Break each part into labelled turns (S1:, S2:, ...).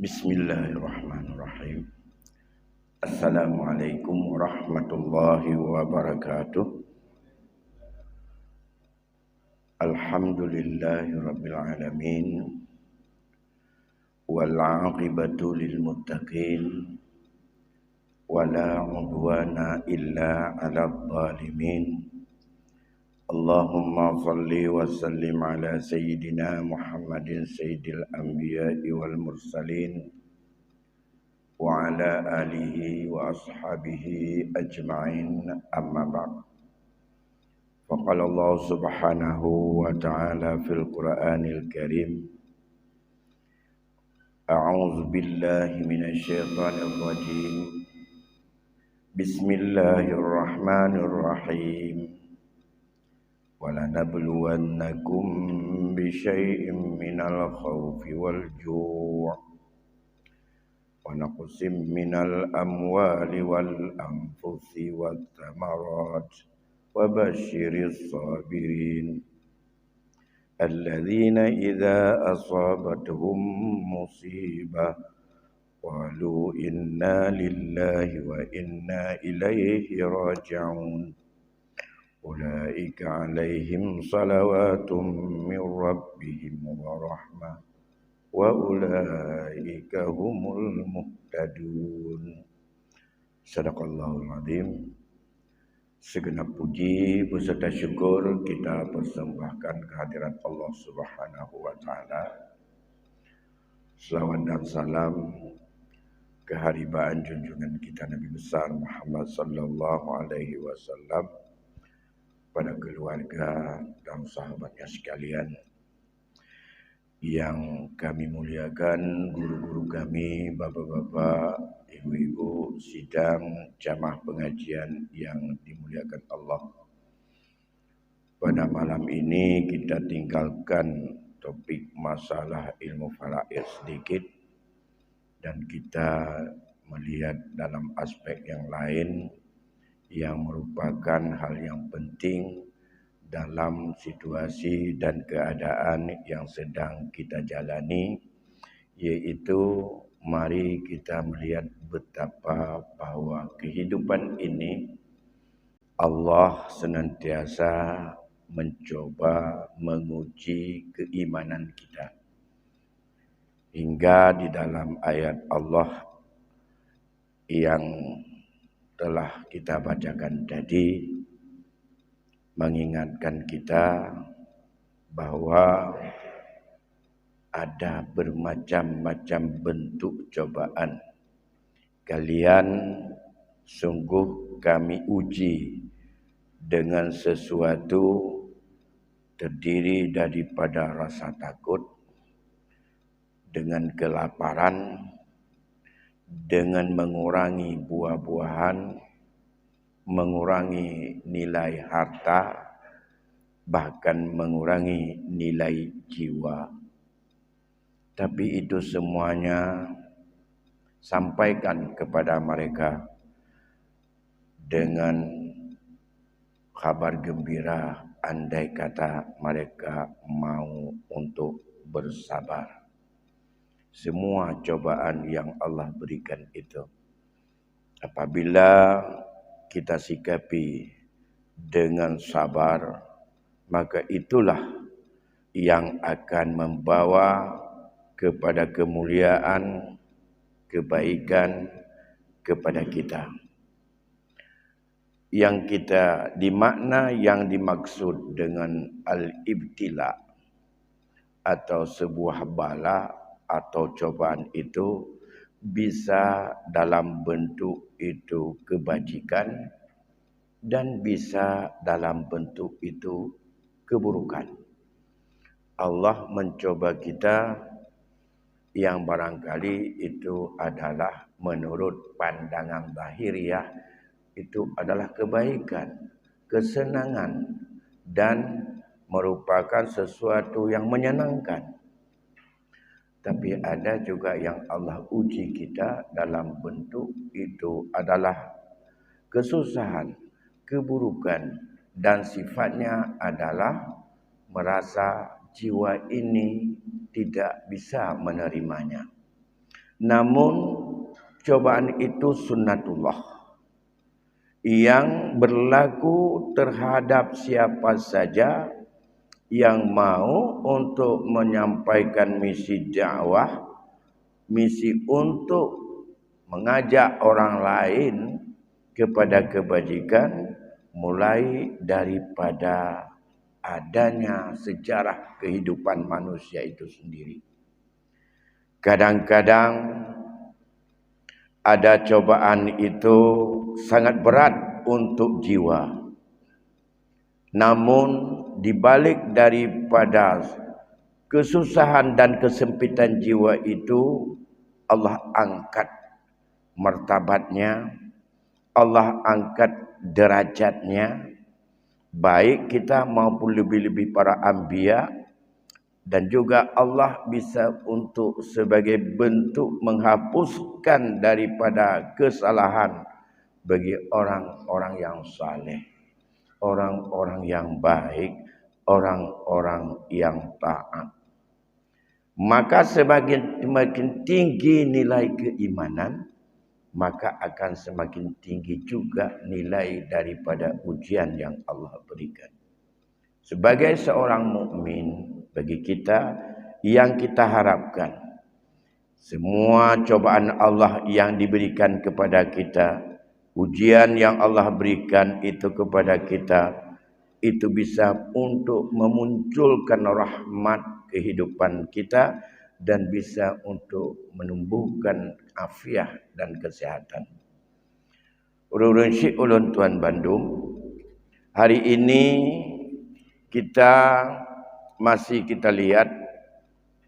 S1: Bismillahirrahmanirrahim. Assalamualaikum warahmatullahi wabarakatuh. Alhamdulillahi rabbil alamin. Wal 'aqibatu lil muttaqin. Wala 'udwana illa 'alal zalimin. Allahumma salli wa sallim ala sayyidina Muhammadin sayyidil anbiya'i wal mursalin wa ala alihi wa ashabihi ajma'in, amma ba'd. Faqala Allah subhanahu wa ta'ala fil Qur'anil Karim, a'udzu billahi minasy syaithanir rajim. Bismillahirrahmanirrahim. وَلَنَبْلُوَنَّكُمْ بِشَيْءٍ مِّنَ الْخَوْفِ وَالْجُوعِ وَنَقْصٍ مِّنَ الْأَمْوَالِ وَالْأَنفُسِ وَالثَّمَرَاتِ وَبَشِّرِ الصَّابِرِينَ الَّذِينَ إِذَا أَصَابَتْهُم مُّصِيبَةٌ قَالُوا إِنَّا لِلَّهِ وَإِنَّا إِلَيْهِ رَاجِعُونَ أولئك عليهم صلوات من ربهم ورحمة وأولئك هم المهتدون. Sadaqallahul Azim. Segenap puji beserta syukur kita persembahkan kehadirat Allah Subhanahu wa taala. Selawat dan salam keharibaan junjungan kita Nabi besar Muhammad sallallahu alaihi wasallam pada keluarga dan sahabatnya sekalian yang kami muliakan, guru-guru kami, bapak-bapak, ibu-ibu, sidang, jamaah pengajian yang dimuliakan Allah. Pada malam ini kita tinggalkan topik masalah ilmu faraid sedikit dan kita melihat dalam aspek yang lain yang merupakan hal yang penting dalam situasi dan keadaan yang sedang kita jalani, yaitu mari kita melihat betapa bahwa kehidupan ini Allah senantiasa mencoba menguji keimanan kita. Hingga di dalam ayat Allah yang telah kita bacakan tadi mengingatkan kita bahwa ada bermacam-macam bentuk cobaan. Kalian sungguh kami uji dengan sesuatu terdiri daripada rasa takut, dengan kelaparan, dengan mengurangi buah-buahan, mengurangi nilai harta, bahkan mengurangi nilai jiwa. Tapi itu semuanya sampaikan kepada mereka dengan kabar gembira, andai kata mereka mau untuk bersabar. Semua cobaan yang Allah berikan itu, apabila kita sikapi dengan sabar, maka itulah yang akan membawa kepada kemuliaan, kebaikan kepada kita. Yang kita dimakna yang dimaksud dengan al-ibtila atau sebuah bala atau cobaan itu bisa dalam bentuk itu kebajikan dan bisa dalam bentuk itu keburukan. Allah mencoba kita yang barangkali itu adalah menurut pandangan lahiriah itu adalah kebaikan, kesenangan dan merupakan sesuatu yang menyenangkan. Tapi ada juga yang Allah uji kita dalam bentuk itu adalah kesusahan, keburukan, dan sifatnya adalah merasa jiwa ini tidak bisa menerimanya. Namun cobaan itu sunnatullah yang berlaku terhadap siapa saja yang mau untuk menyampaikan misi dakwah, misi untuk mengajak orang lain kepada kebajikan, mulai daripada adanya sejarah kehidupan manusia itu sendiri. Kadang-kadang ada cobaan itu sangat berat untuk jiwa. Namun dibalik daripada kesusahan dan kesempitan jiwa itu, Allah angkat martabatnya, Allah angkat derajatnya, baik kita maupun lebih-lebih para anbiya, dan juga Allah bisa untuk sebagai bentuk menghapuskan daripada kesalahan bagi orang-orang yang saleh, orang-orang yang baik, orang-orang yang taat. Maka semakin tinggi nilai keimanan, maka akan semakin tinggi juga nilai daripada ujian yang Allah berikan. Sebagai seorang mukmin, bagi kita yang kita harapkan, semua cobaan Allah yang diberikan kepada kita, ujian yang Allah berikan itu kepada kita, itu bisa untuk memunculkan rahmat kehidupan kita dan bisa untuk menumbuhkan afiah dan kesehatan. Ulun Syekh ulun Tuan Bandung, hari ini kita lihat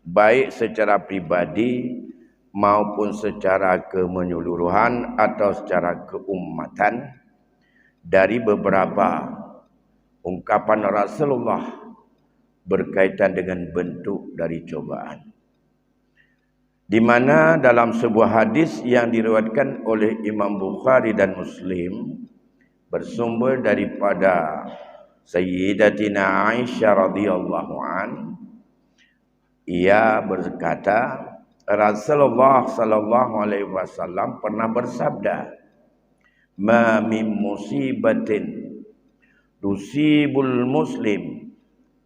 S1: baik secara pribadi maupun secara kemenyeluruhan atau secara keumatan, dari beberapa ungkapan Rasulullah berkaitan dengan bentuk dari cobaan. Di mana dalam sebuah hadis yang diriwayatkan oleh Imam Bukhari dan Muslim bersumber daripada Sayyidatina Aisyah radhiyallahu an, ia berkata, Rasulullah sallallahu alaihi wasallam pernah bersabda, "Ma min musibatin tusibul muslim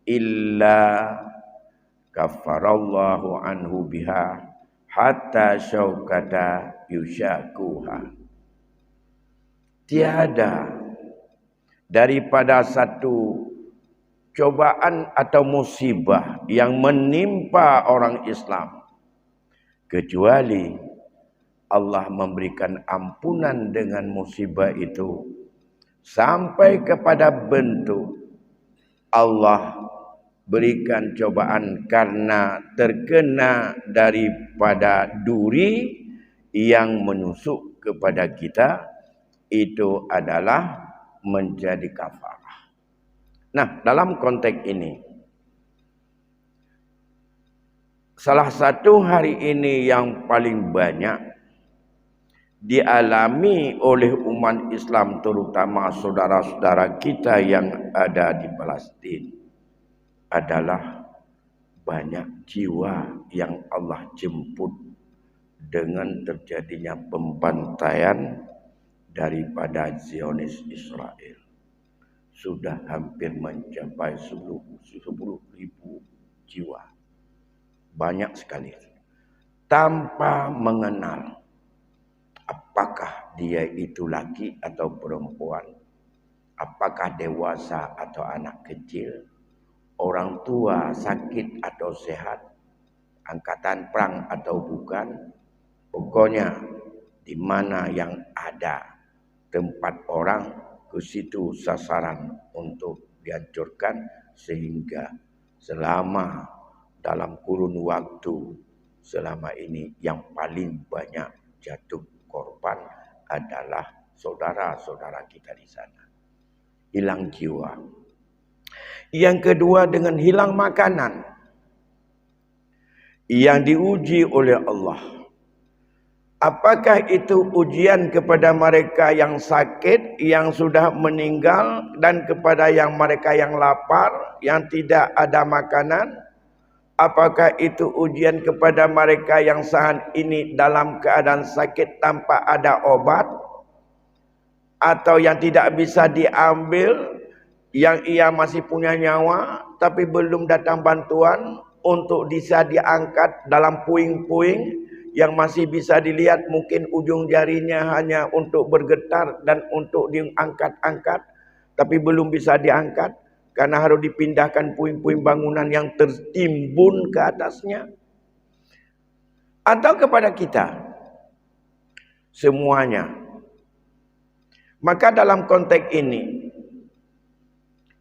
S1: illa kafarallahu anhu biha hatta syaukata yushakuha." Tiada daripada satu cobaan atau musibah yang menimpa orang Islam kecuali Allah memberikan ampunan dengan musibah itu, sampai kepada bentuk Allah berikan cobaan karena terkena daripada duri yang menusuk kepada kita, itu adalah menjadi kafarah. Nah, dalam konteks ini, salah satu hari ini yang paling banyak dialami oleh umat Islam, terutama saudara-saudara kita yang ada di Palestin, adalah banyak jiwa yang Allah jemput dengan terjadinya pembantaian daripada Zionis Israel. Sudah hampir mencapai 10.000 jiwa. Banyak sekali. Tanpa mengenal apakah dia itu laki atau perempuan, apakah dewasa atau anak kecil, orang tua sakit atau sehat, angkatan perang atau bukan. Pokoknya di mana yang ada tempat orang, ke situ sasaran untuk dihancurkan, sehingga selama dalam kurun waktu selama ini yang paling banyak jatuh korban adalah saudara-saudara kita di sana. Hilang jiwa. Yang kedua, dengan hilang makanan yang diuji oleh Allah. Apakah itu ujian kepada mereka yang sakit, yang sudah meninggal, dan kepada yang mereka yang lapar, yang tidak ada makanan? Apakah itu ujian kepada mereka yang saat ini dalam keadaan sakit tanpa ada obat? Atau yang tidak bisa diambil, yang ia masih punya nyawa tapi belum datang bantuan untuk bisa diangkat dalam puing-puing yang masih bisa dilihat, mungkin ujung jarinya hanya untuk bergetar dan untuk diangkat-angkat, tapi belum bisa diangkat karena harus dipindahkan puing-puing bangunan yang tertimbun ke atasnya. Atau kepada kita semuanya. Maka dalam konteks ini,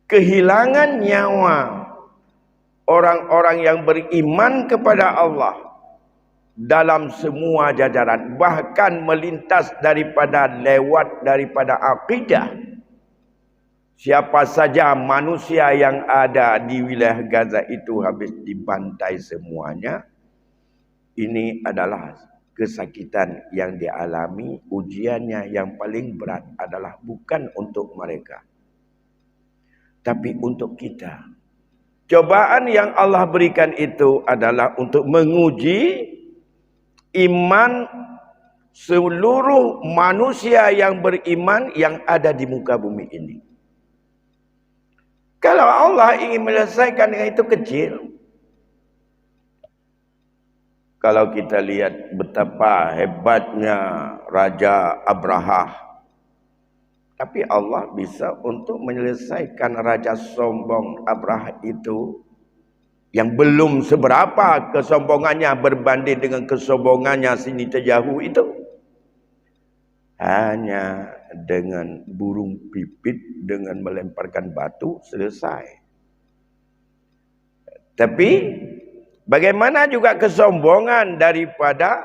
S1: kehilangan nyawa orang-orang yang beriman kepada Allah dalam semua jajaran, bahkan melintas daripada akidah. Siapa saja manusia yang ada di wilayah Gaza itu habis dibantai semuanya. Ini adalah kesakitan yang dialami. Ujiannya yang paling berat adalah bukan untuk mereka, tapi untuk kita. Cobaan yang Allah berikan itu adalah untuk menguji iman seluruh manusia yang beriman yang ada di muka bumi ini. Kalau Allah ingin menyelesaikan dengan itu kecil. Kalau kita lihat betapa hebatnya Raja Abraha, tapi Allah bisa untuk menyelesaikan raja sombong Abraha itu, yang belum seberapa kesombongannya berbanding dengan kesombongannya si Netanyahu itu, hanya dengan burung pipit, dengan melemparkan batu, selesai. Tapi bagaimana juga kesombongan daripada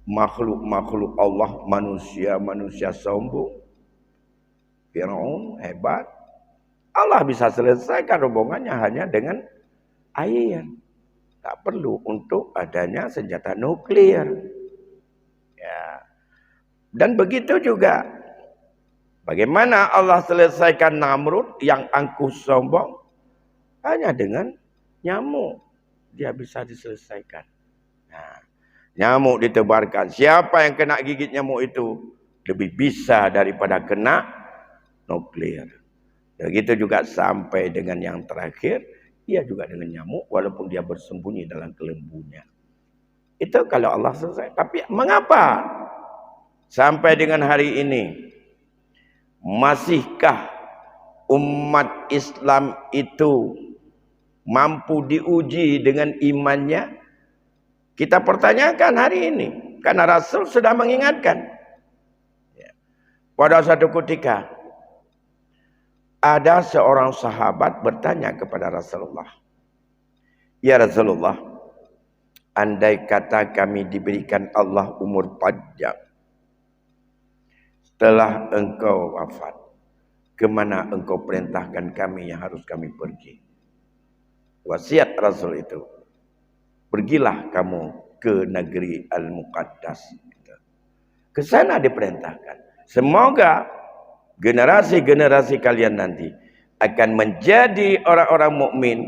S1: makhluk-makhluk Allah, manusia sombong. Firaun hebat. Allah bisa selesaikan rombongannya hanya dengan air. Tak perlu untuk adanya senjata nuklir. Ya. Dan begitu juga, bagaimana Allah selesaikan Namrud yang angkuh sombong? Hanya dengan nyamuk. Dia bisa diselesaikan. Nah, nyamuk ditebarkan. Siapa yang kena gigit nyamuk itu lebih bisa daripada kena nuklir. Begitu juga sampai dengan yang terakhir, ia juga dengan nyamuk walaupun dia bersembunyi dalam kelembunya. Itu kalau Allah selesai. Tapi mengapa sampai dengan hari ini masihkah umat Islam itu mampu diuji dengan imannya? Kita pertanyakan hari ini, karena Rasul sudah mengingatkan. Pada satu ketika ada seorang sahabat bertanya kepada Rasulullah, "Ya Rasulullah, andai kata kami diberikan Allah umur panjang setelah engkau wafat, kemana engkau perintahkan kami yang harus kami pergi?" Wasiat Rasul itu, pergilah kamu ke negeri Al-Muqaddas. Ke sana diperintahkan. Semoga generasi-generasi kalian nanti akan menjadi orang-orang mukmin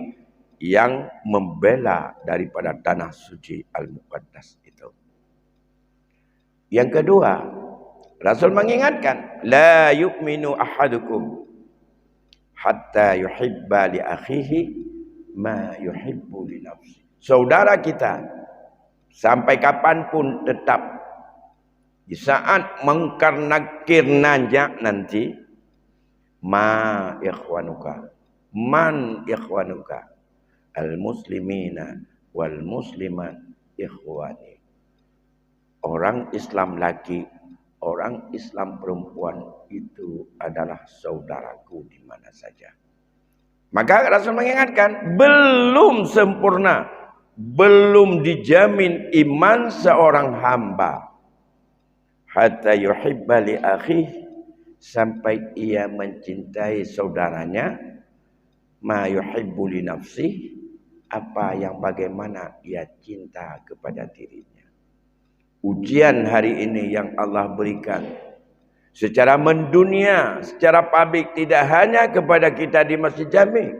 S1: yang membela daripada tanah suci Al-Muqaddas itu. Yang kedua, Rasul mengingatkan, la yu'minu ahadukum hatta yuhibba li akhihi ma yuhibbu li nafsi. Saudara kita sampai kapanpun tetap di saat mungkar nakir najak nanti, ma ikhwanuka, man ikhwanuka, al muslimina wal muslimat ikhwani. Orang Islam laki, orang Islam perempuan itu adalah saudaraku di mana saja. Maka Rasul mengingatkan, belum sempurna, belum dijamin iman seorang hamba hatta yuhibba li akhih, sampai ia mencintai saudaranya ma yuhibbu li nafsih, apa yang bagaimana ia cinta kepada dirinya. Ujian hari ini yang Allah berikan secara mendunia, secara publik, tidak hanya kepada kita di Masjid Jami,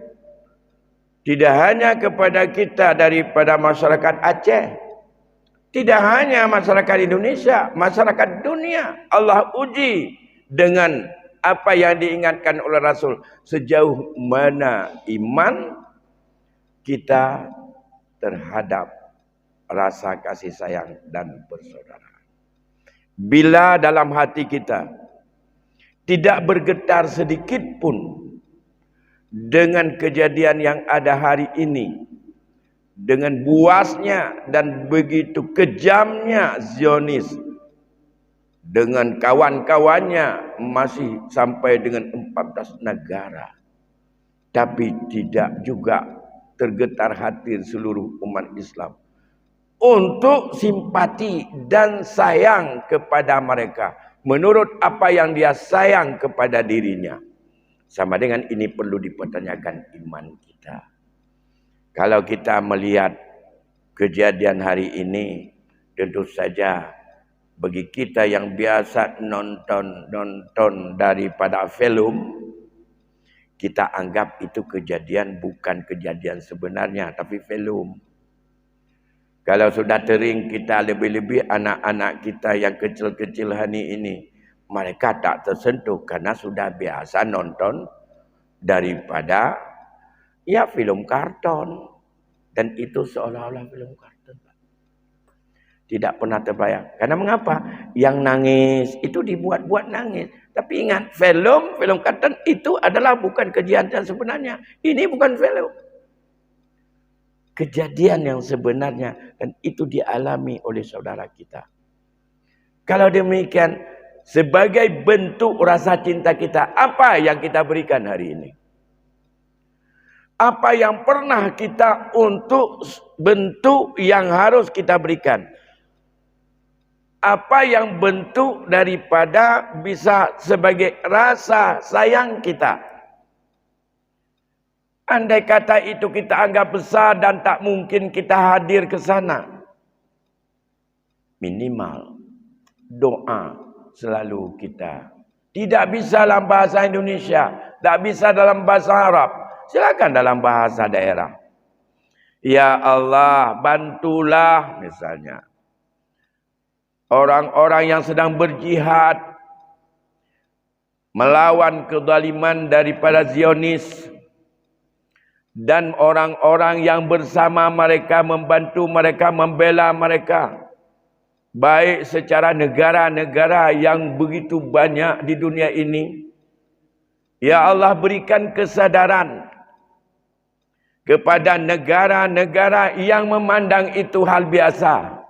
S1: Tidak hanya kepada kita daripada masyarakat Aceh. Tidak hanya masyarakat Indonesia, masyarakat dunia. Allah uji dengan apa yang diingatkan oleh Rasul. Sejauh mana iman kita terhadap rasa kasih sayang dan persaudaraan. Bila dalam hati kita tidak bergetar sedikit pun dengan kejadian yang ada hari ini, dengan buasnya dan begitu kejamnya Zionis dengan kawan-kawannya masih sampai dengan 14 negara, tapi tidak juga tergetar hati seluruh umat Islam untuk simpati dan sayang kepada mereka menurut apa yang dia sayang kepada dirinya. Sama dengan ini perlu dipertanyakan iman kita. Kalau kita melihat kejadian hari ini, tentu saja bagi kita yang biasa nonton daripada film, kita anggap itu kejadian bukan kejadian sebenarnya, tapi film. Kalau sudah tering kita, lebih-lebih anak-anak kita yang kecil-kecil hari ini, mereka tak tersentuh karena sudah biasa nonton daripada ya film karton. Dan itu seolah-olah film karton. Tidak pernah terbayang. Karena mengapa? Yang nangis itu dibuat-buat nangis. Tapi ingat, film karton itu adalah bukan kejadian sebenarnya. Ini bukan film. Kejadian yang sebenarnya, dan itu dialami oleh saudara kita. Kalau demikian, sebagai bentuk rasa cinta kita, apa yang kita berikan hari ini? Apa yang pernah kita untuk bentuk yang harus kita berikan? Apa yang bentuk daripada bisa sebagai rasa sayang kita? Andai kata itu kita anggap besar dan tak mungkin kita hadir ke sana, minimal doa selalu kita. Tidak bisa dalam bahasa Indonesia, tak bisa dalam bahasa Arab, silakan dalam bahasa daerah. Ya Allah, bantulah misalnya orang-orang yang sedang berjihad melawan kezaliman daripada Zionis, dan orang-orang yang bersama mereka, membantu mereka, membela mereka, baik secara negara-negara yang begitu banyak di dunia ini. Ya Allah, berikan kesadaran kepada negara-negara yang memandang itu hal biasa.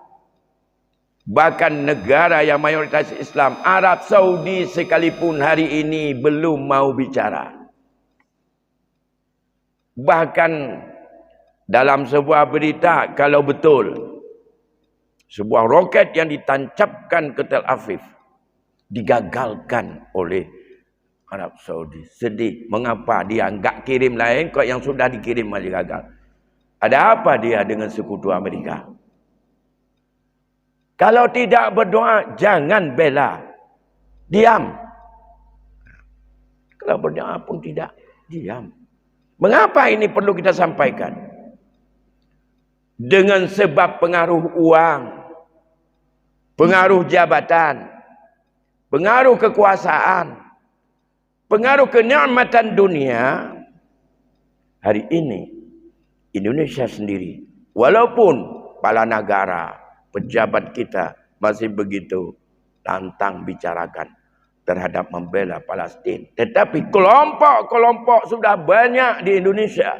S1: Bahkan negara yang mayoritas Islam, Arab Saudi sekalipun hari ini belum mau bicara. Bahkan dalam sebuah berita, kalau betul sebuah roket yang ditancapkan ke Tel Aviv digagalkan oleh Arab Saudi, sedih. Mengapa dia enggak kirim lain, kok yang sudah dikirim malah gagal? Ada apa dia dengan sekutu Amerika? Kalau tidak berdoa, jangan bela, diam. Kalau berdoa pun tidak, diam. Mengapa ini perlu kita sampaikan? Dengan sebab pengaruh uang, pengaruh jabatan, pengaruh kekuasaan, pengaruh kenikmatan dunia. Hari ini Indonesia sendiri, walaupun kepala negara, pejabat kita masih begitu lantang bicarakan terhadap membela Palestin. Tetapi kelompok-kelompok sudah banyak di Indonesia.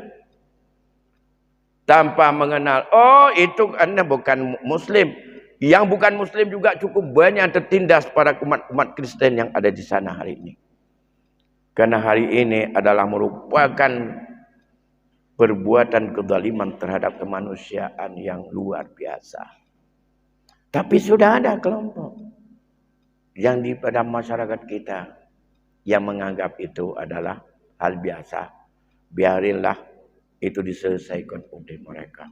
S1: Tanpa mengenal, oh itu Anda bukan Muslim. Yang bukan Muslim juga cukup banyak tertindas pada umat Kristen yang ada di sana hari ini. Karena hari ini adalah merupakan perbuatan kezaliman terhadap kemanusiaan yang luar biasa. Tapi sudah ada kelompok yang di pada masyarakat kita yang menganggap itu adalah hal biasa. Biarinlah itu diselesaikan oleh mereka.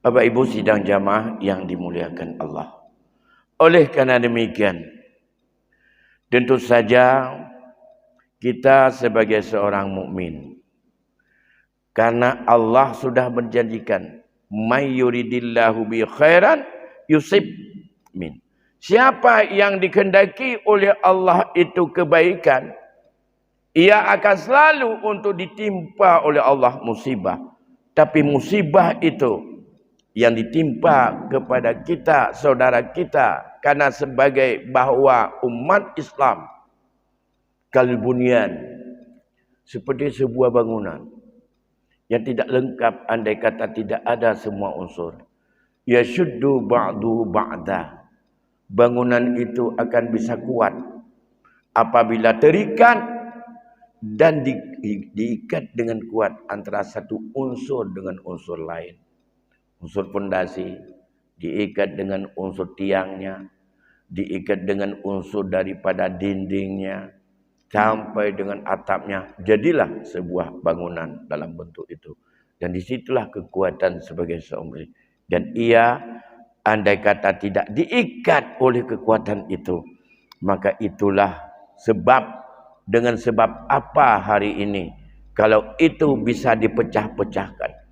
S1: Bapak Ibu sidang jamaah yang dimuliakan Allah. Oleh karena demikian, tentu saja kita sebagai seorang mukmin Karena Allah sudah menjanjikan, may yuridillahu bi khairan yusib min. Siapa yang dikehendaki oleh Allah itu kebaikan, ia akan selalu untuk ditimpa oleh Allah musibah. Tapi musibah itu yang ditimpa kepada kita, saudara kita, karena sebagai bahwa umat Islam kalbunyan, seperti sebuah bangunan yang tidak lengkap andai kata tidak ada semua unsur. Yashuddu ba'du ba'da. Bangunan itu akan bisa kuat apabila terikat dan diikat dengan kuat antara satu unsur dengan unsur lain. Unsur fondasi diikat dengan unsur tiangnya, diikat dengan unsur daripada dindingnya, sampai dengan atapnya. Jadilah sebuah bangunan dalam bentuk itu. Dan disitulah kekuatan sebagai seumur. Dan ia andai kata tidak diikat oleh kekuatan itu, maka itulah sebab, dengan sebab apa hari ini kalau itu bisa dipecah-pecahkan.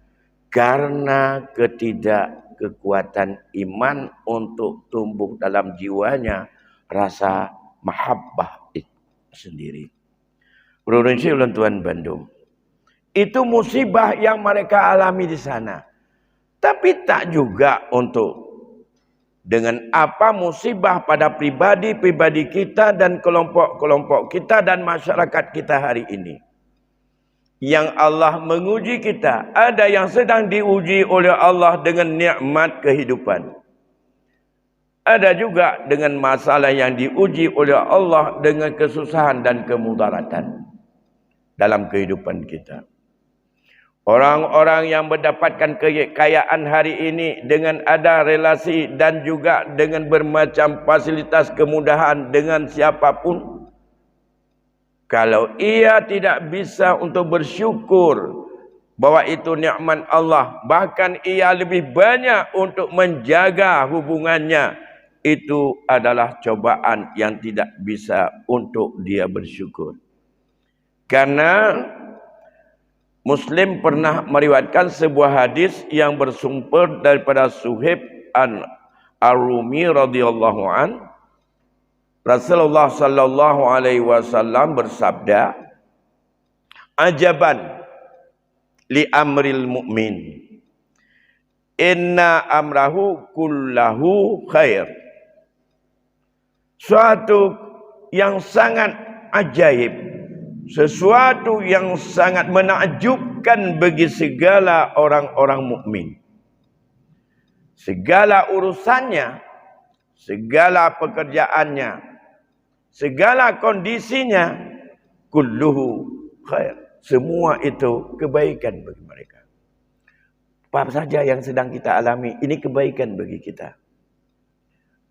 S1: Karena ketidakkekuatan iman untuk tumbuh dalam jiwanya rasa mahabbah itu sendiri. Berurunsi ulang Tuhan Bandung. Itu musibah yang mereka alami di sana. Tapi tak juga untuk dengan apa musibah pada pribadi-pribadi kita dan kelompok-kelompok kita dan masyarakat kita hari ini. Yang Allah menguji kita. Ada yang sedang diuji oleh Allah dengan nikmat kehidupan. Ada juga dengan masalah yang diuji oleh Allah dengan kesusahan dan kemudaratan dalam kehidupan kita. Orang-orang yang mendapatkan kekayaan hari ini dengan ada relasi dan juga dengan bermacam fasilitas kemudahan dengan siapapun, kalau ia tidak bisa untuk bersyukur bahwa itu nikmat Allah, bahkan ia lebih banyak untuk menjaga hubungannya, itu adalah cobaan yang tidak bisa untuk dia bersyukur. Karena Muslim pernah meriwayatkan sebuah hadis yang bersumber daripada Suhaib Ar-Rumi radhiyallahu an. Rasulullah sallallahu alaihi wasallam bersabda, "Ajaban li amril mu'min. Inna amrahu kullahu khair." Suatu yang sangat ajaib, sesuatu yang sangat menakjubkan bagi segala orang-orang mukmin. Segala urusannya, segala pekerjaannya, segala kondisinya, kulluhu khair. Semua itu kebaikan bagi mereka. Apa saja yang sedang kita alami, ini kebaikan bagi kita.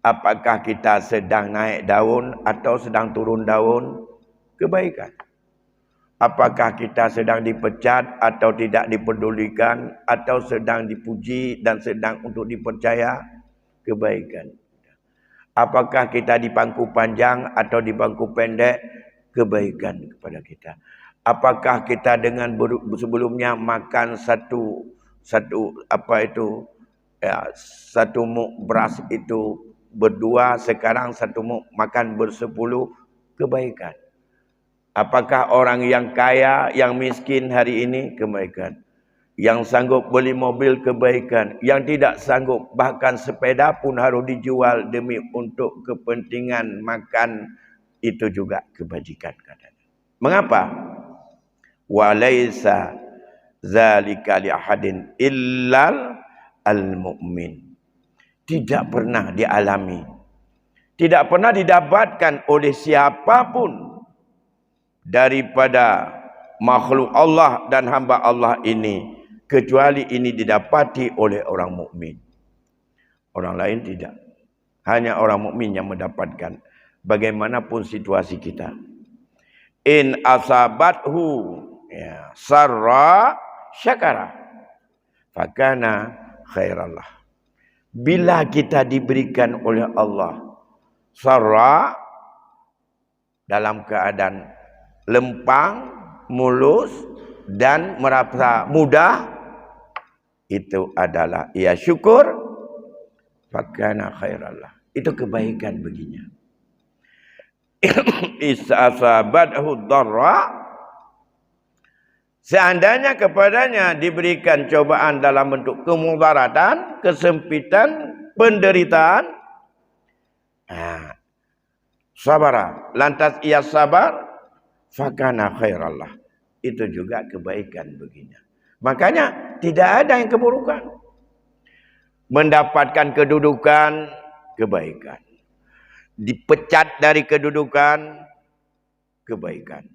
S1: Apakah kita sedang naik daun atau sedang turun daun, kebaikan. Apakah kita sedang dipecat atau tidak dipedulikan, atau sedang dipuji dan sedang untuk dipercaya, kebaikan. Apakah kita di bangku panjang atau di bangku pendek, kebaikan kepada kita. Apakah kita dengan sebelumnya makan satu muk beras itu berdua, sekarang satu muk makan bersepuluh, kebaikan. Apakah orang yang kaya, yang miskin hari ini, kebaikan. Yang sanggup beli mobil, kebaikan. Yang tidak sanggup, bahkan sepeda pun harus dijual demi untuk kepentingan makan, itu juga kebajikan katanya. Mengapa? Walaisa zalika li ahadin illal al-mu'min. Tidak pernah dialami, tidak pernah didapatkan oleh siapapun daripada makhluk Allah dan hamba Allah ini, kecuali ini didapati oleh orang mukmin. Orang lain tidak. Hanya orang mukmin yang mendapatkan. Bagaimanapun situasi kita. In asabathu sarra syakara fakana khairallah. Bila kita diberikan oleh Allah sarra, dalam keadaan lempang, mulus, dan merasa mudah, itu adalah ia syukur, fakana khairallah. Itu kebaikan baginya. Isasabathu dharra, seandainya kepadanya diberikan cobaan dalam bentuk kemudaratan, kesempitan, penderitaan, sabara, lantas ia sabar, fakana khairallah. Itu juga kebaikan baginya. Makanya tidak ada yang keburukan. Mendapatkan kedudukan, kebaikan. Dipecat dari kedudukan, kebaikan.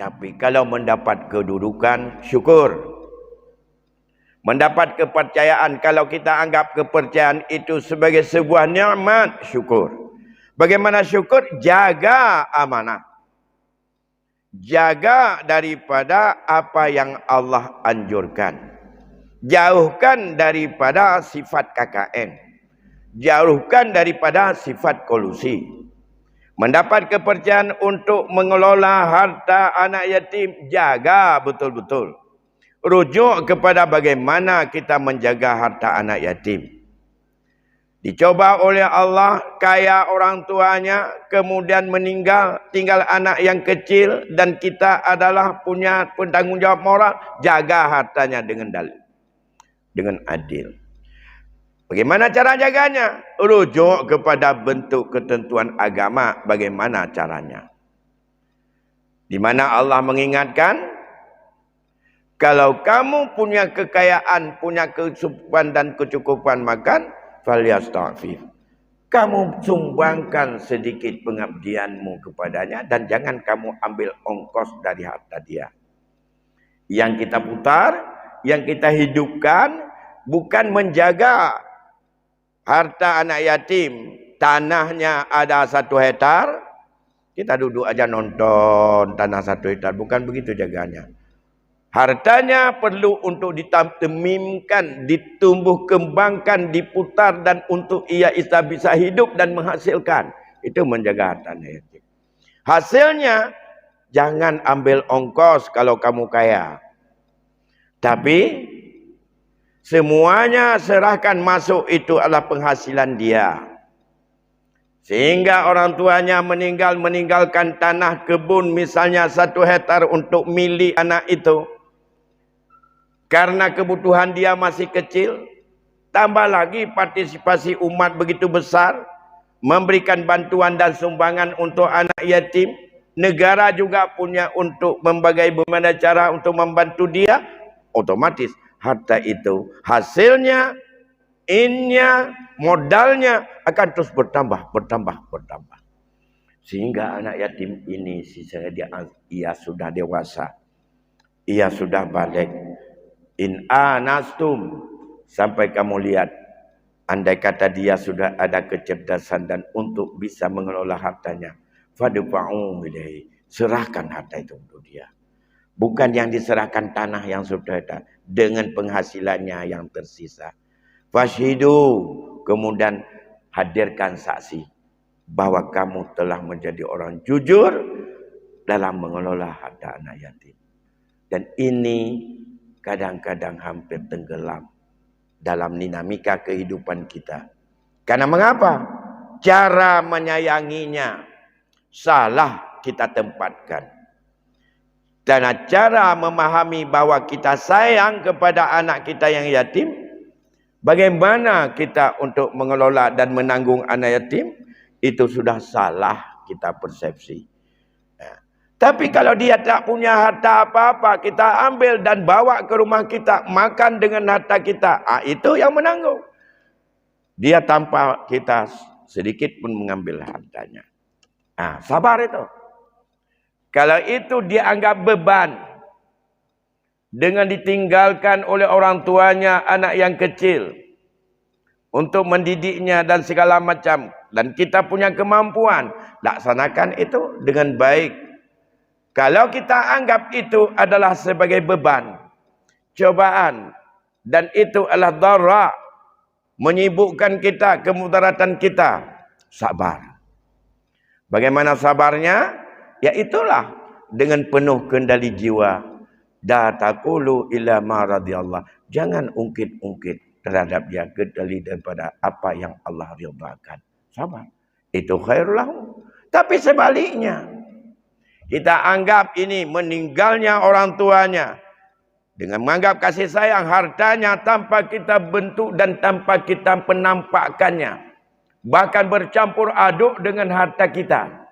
S1: Tapi kalau mendapat kedudukan, syukur. Mendapat kepercayaan, kalau kita anggap kepercayaan itu sebagai sebuah nikmat, syukur. Bagaimana syukur? Jaga amanah. Jaga daripada apa yang Allah anjurkan. Jauhkan daripada sifat KKN. Jauhkan daripada sifat kolusi. Mendapat kepercayaan untuk mengelola harta anak yatim, jaga betul-betul. Rujuk kepada bagaimana kita menjaga harta anak yatim. Dicoba oleh Allah, kaya orang tuanya, kemudian meninggal, tinggal anak yang kecil, dan kita adalah punya tanggungjawab moral, jaga hartanya dengan adil. Bagaimana cara jaganya? Rujuk kepada bentuk ketentuan agama, bagaimana caranya. Di mana Allah mengingatkan, kalau kamu punya kekayaan, punya kesuburan dan kecukupan makan, falyastafif. Kamu sumbangkan sedikit pengabdianmu kepadanya dan jangan kamu ambil ongkos dari harta dia. Yang kita putar, yang kita hidupkan bukan menjaga harta anak yatim. Tanahnya ada 1 hektar, kita duduk aja nonton tanah 1 hektar. Bukan begitu jaganya. Hartanya perlu untuk ditamimkan, ditumbuh kembangkan, diputar, dan untuk ia bisa hidup dan menghasilkan. Itu menjaga harta yatim. Hasilnya, jangan ambil ongkos kalau kamu kaya. Tapi, semuanya serahkan masuk, itu adalah penghasilan dia. Sehingga orang tuanya meninggalkan tanah kebun, misalnya 1 hektar untuk milik anak itu. Karena kebutuhan dia masih kecil, tambah lagi partisipasi umat begitu besar, memberikan bantuan dan sumbangan untuk anak yatim, negara juga punya untuk bagaimana cara untuk membantu dia, otomatis harta itu, hasilnya, modalnya akan terus bertambah. Sehingga anak yatim ini, ia sudah dewasa, ia sudah balik. In anastum, sampai kamu lihat, andai kata dia sudah ada kecerdasan dan untuk bisa mengelola hartanya, fadfa'u ilaihi, serahkan harta itu untuk dia. Bukan yang diserahkan tanah yang sudah ada, dengan penghasilannya yang tersisa. Fashhidu, kemudian hadirkan saksi bahwa kamu telah menjadi orang jujur dalam mengelola harta anak yatim. Dan ini kadang-kadang hampir tenggelam dalam dinamika kehidupan kita. Karena mengapa? Cara menyayanginya salah kita tempatkan. Dan cara memahami bahwa kita sayang kepada anak kita yang yatim, bagaimana kita untuk mengelola dan menanggung anak yatim, itu sudah salah kita persepsi. Tapi kalau dia tak punya harta apa-apa, kita ambil dan bawa ke rumah kita, makan dengan harta kita, itu yang menanggung. Dia tanpa kita sedikit pun mengambil hartanya. Sabar itu. Kalau itu dianggap beban, dengan ditinggalkan oleh orang tuanya anak yang kecil, untuk mendidiknya dan segala macam, dan kita punya kemampuan, laksanakan itu dengan baik. Kalau kita anggap itu adalah sebagai beban, cobaan, dan itu adalah dharra, menyibukkan kita, kemudaratan kita, sabar. Bagaimana sabarnya? Ya itulah dengan penuh kendali jiwa, Da taqulu illa ma radiyallah. Jangan ungkit-ungkit terhadap dia kecuali daripada apa yang Allah ridhakan. Sabar. Itu khairul lahum. Tapi sebaliknya, kita anggap ini meninggalnya orang tuanya dengan menganggap kasih sayang hartanya tanpa kita bentuk dan tanpa kita penampakkannya. Bahkan bercampur aduk dengan harta kita.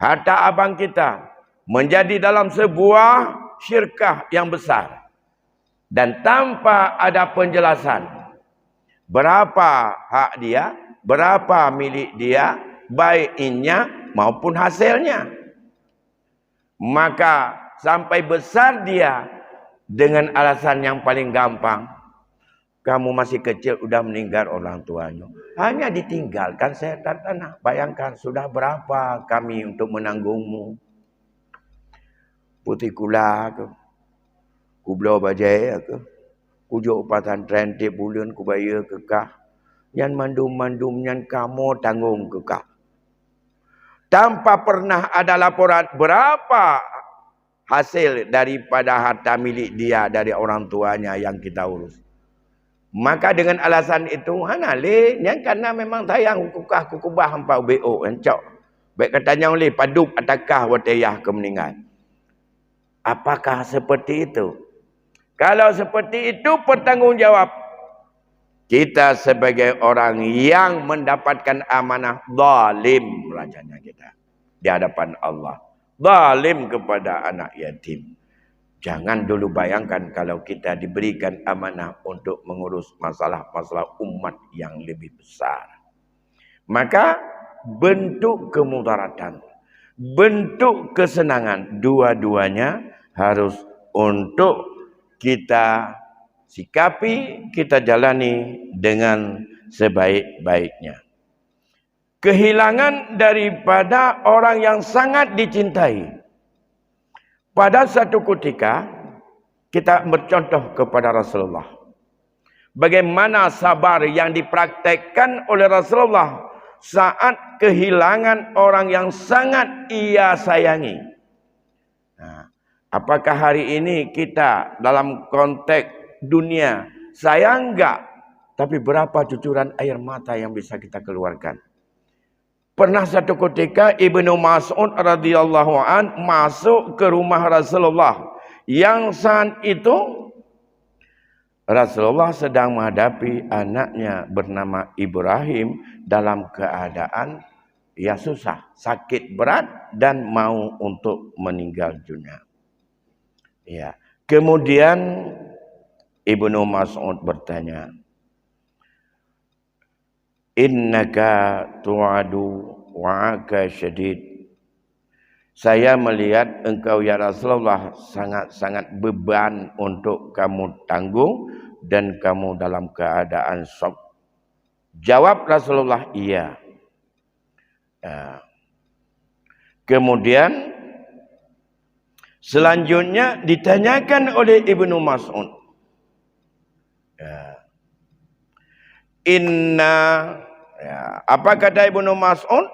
S1: Harta abang kita menjadi dalam sebuah syirkah yang besar. Dan tanpa ada penjelasan. Berapa hak dia, berapa milik dia, baik innya maupun hasilnya. Maka sampai besar dia dengan alasan yang paling gampang. Kamu masih kecil udah meninggal orang tuanya. Hanya ditinggalkan setan tanah. Bayangkan sudah berapa kami untuk menanggungmu. Putih kula ke. Kublau bajai ke. Kujuk upatan tren tiap bulan ku bayar ke kah. Yang mandum-mandum yang kamu tanggung ke kah. Tanpa pernah ada laporan berapa hasil daripada harta milik dia dari orang tuanya yang kita urus. Maka dengan alasan itu, hanale, yang karena memang tayang kukah kukubah hampau BO, encok. Baik katanya oleh paduk atakah watayah ke meninggal. Apakah seperti itu? Kalau seperti itu bertanggungjawab. Kita sebagai orang yang mendapatkan amanah zalim rajanya kita di hadapan Allah. Zalim kepada anak yatim. Jangan dulu bayangkan kalau kita diberikan amanah untuk mengurus masalah-masalah umat yang lebih besar. Maka bentuk kemudaratan, bentuk kesenangan, dua-duanya harus untuk kita sikapi, kita jalani dengan sebaik-baiknya. Kehilangan daripada orang yang sangat dicintai. Pada satu ketika, kita bercontoh kepada Rasulullah. Bagaimana sabar yang dipraktekkan oleh Rasulullah saat kehilangan orang yang sangat ia sayangi. Nah, apakah hari ini kita dalam konteks dunia sayang enggak? Tapi berapa cucuran air mata yang bisa kita keluarkan? Pernah satu ketika Ibnu Mas'ud radhiyallahu an masuk ke rumah Rasulullah. Yang saat itu Rasulullah sedang menghadapi anaknya bernama Ibrahim dalam keadaan yang susah, sakit berat dan mau untuk meninggal dunia. Ya. Kemudian Ibnu Mas'ud bertanya, innaka tu'adu wa'aka syadid. Saya melihat engkau ya Rasulullah sangat-sangat beban untuk kamu tanggung dan kamu dalam keadaan shock. Jawab Rasulullah, iya. Kemudian selanjutnya ditanyakan oleh Ibnu Mas'ud. Apa kata Ibnu Mas'ud?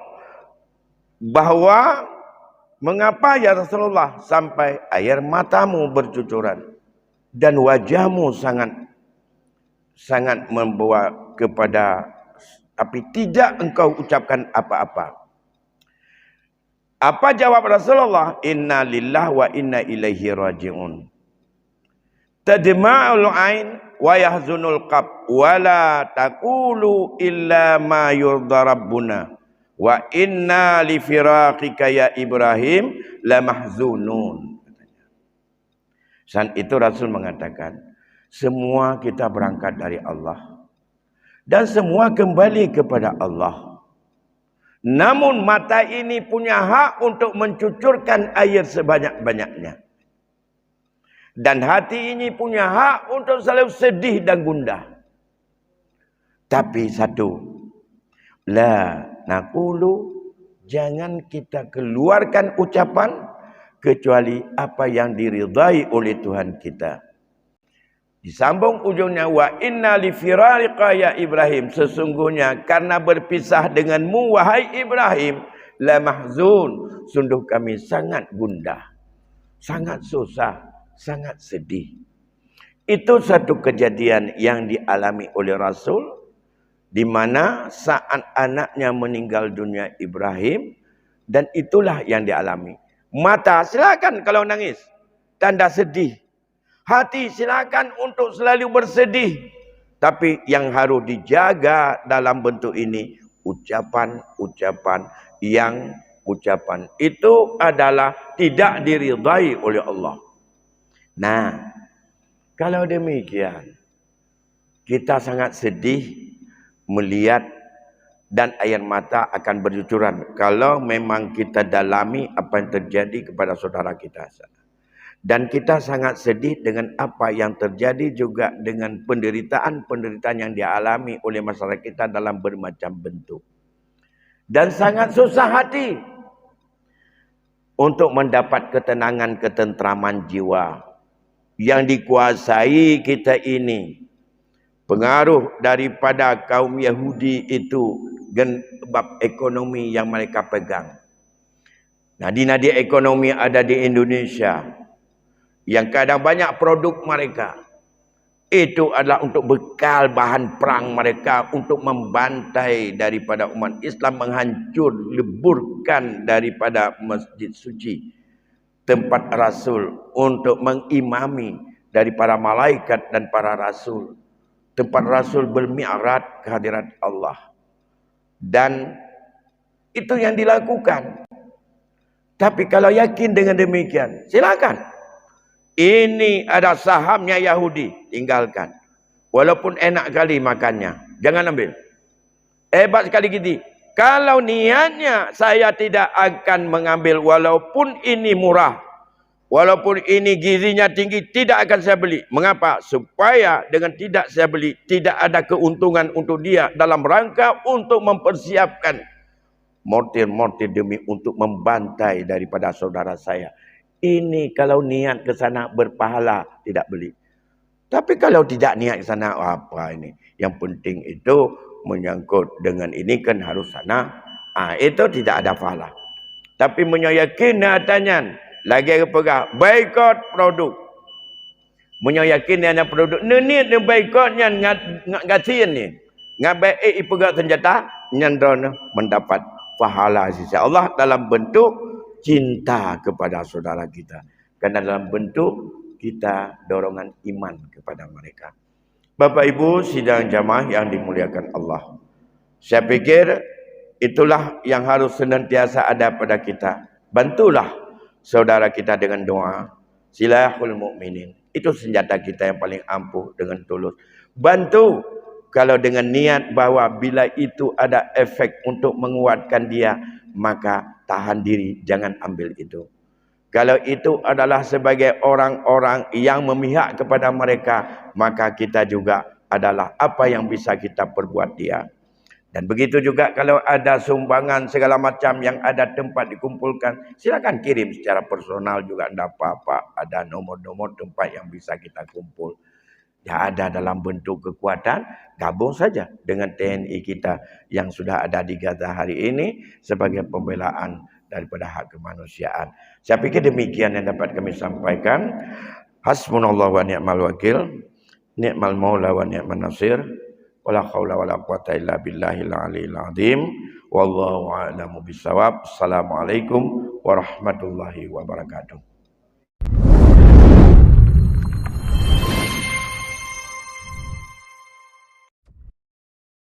S1: Bahwa mengapa ya Rasulullah sampai air matamu bercucuran dan wajahmu sangat membawa kepada tapi tidak engkau ucapkan apa-apa. Apa jawab Rasulullah? Inna lillahi wa inna ilaihi raji'un. Tadma'ul ain wa yahzunul qab wa la taqulu illa ma yurda rabbuna wa inna li firaqika ya Ibrahim la mahzunun. Saat itu Rasul mengatakan, semua kita berangkat dari Allah dan semua kembali kepada Allah. Namun mata ini punya hak untuk mencucurkan air sebanyak-banyaknya. Dan hati ini punya hak untuk selalu sedih dan gundah. Tapi satu, la naqulu, jangan kita keluarkan ucapan kecuali apa yang diridai oleh Tuhan kita. Disambung ujungnya, wa inna li firarika ya Ibrahim, sesungguhnya karena berpisah denganmu wahai Ibrahim, la mahzun, sungguh kami sangat gundah, sangat susah, sangat sedih. Itu satu kejadian yang dialami oleh Rasul, di mana saat anaknya meninggal dunia Ibrahim, dan itulah yang dialami. Mata silakan kalau nangis, tanda sedih. Hati silakan untuk selalu bersedih. Tapi yang harus dijaga dalam bentuk ini, ucapan-ucapan yang ucapan itu adalah tidak diridai oleh Allah. Nah, kalau demikian, kita sangat sedih melihat dan air mata akan bercucuran kalau memang kita dalami apa yang terjadi kepada saudara kita. Dan kita sangat sedih dengan apa yang terjadi juga dengan penderitaan-penderitaan yang dialami oleh masyarakat kita dalam bermacam bentuk. Dan sangat susah hati untuk mendapat ketenangan, ketentraman jiwa yang dikuasai kita ini. Pengaruh daripada kaum Yahudi itu bab ekonomi yang mereka pegang. Nadi-nadi ekonomi ada di Indonesia. Yang kadang banyak produk mereka itu adalah untuk bekal bahan perang mereka untuk membantai daripada umat Islam, menghancur, leburkan daripada masjid suci, tempat Rasul, untuk mengimami dari para malaikat dan para Rasul, tempat Rasul bermi'raj ke hadirat Allah. Dan itu yang dilakukan. Tapi kalau yakin dengan demikian, silakan. Ini ada sahamnya Yahudi, tinggalkan. Walaupun enak kali makannya, jangan ambil. Hebat sekali gitu. Kalau niatnya saya tidak akan mengambil walaupun ini murah, walaupun ini gizinya tinggi, tidak akan saya beli. Mengapa? Supaya dengan tidak saya beli, tidak ada keuntungan untuk dia dalam rangka untuk mempersiapkan mortir-mortir demi untuk membantai daripada saudara saya. Ini kalau niat ke sana berpahala, tidak beli. Tapi kalau tidak niat ke sana, apa ini? Yang penting itu menyangkut dengan ini kan harus sana. Itu tidak ada pahala. Tapi menyayakin adanya, lagi pegang, boikot produk. Menyayakin ada produk, niat dia boikotnya ngasihin ni. Ngabai pegang senjata, nyandrona mendapat pahala sisi Allah dalam bentuk cinta kepada saudara kita. Karena dalam bentuk kita dorongan iman kepada mereka. Bapak Ibu sidang jamaah yang dimuliakan Allah. Saya pikir itulah yang harus senantiasa ada pada kita. Bantulah saudara kita dengan doa. Silahul mu'minin. Itu senjata kita yang paling ampuh dengan tulus. Bantu kalau dengan niat bahwa bila itu ada efek untuk menguatkan dia, maka tahan diri, jangan ambil itu. Kalau itu adalah sebagai orang-orang yang memihak kepada mereka, maka kita juga adalah apa yang bisa kita perbuat dia. Dan begitu juga kalau ada sumbangan segala macam yang ada tempat dikumpulkan, silakan kirim secara personal juga, tidak apa-apa. Ada nomor-nomor tempat yang bisa kita kumpul. Ya, ada dalam bentuk kekuatan, gabung saja dengan TNI kita yang sudah ada di Gaza hari ini sebagai pembelaan daripada hak kemanusiaan. Saya pikir demikian yang dapat kami sampaikan. Hasbunallahu wa ni'mal wakil, ni'mal maula wa ni'man nasir, wala haula wala quwata illa billahil aliyil azim, wallahu a'lamu bissawab. Assalamualaikum warahmatullahi wabarakatuh.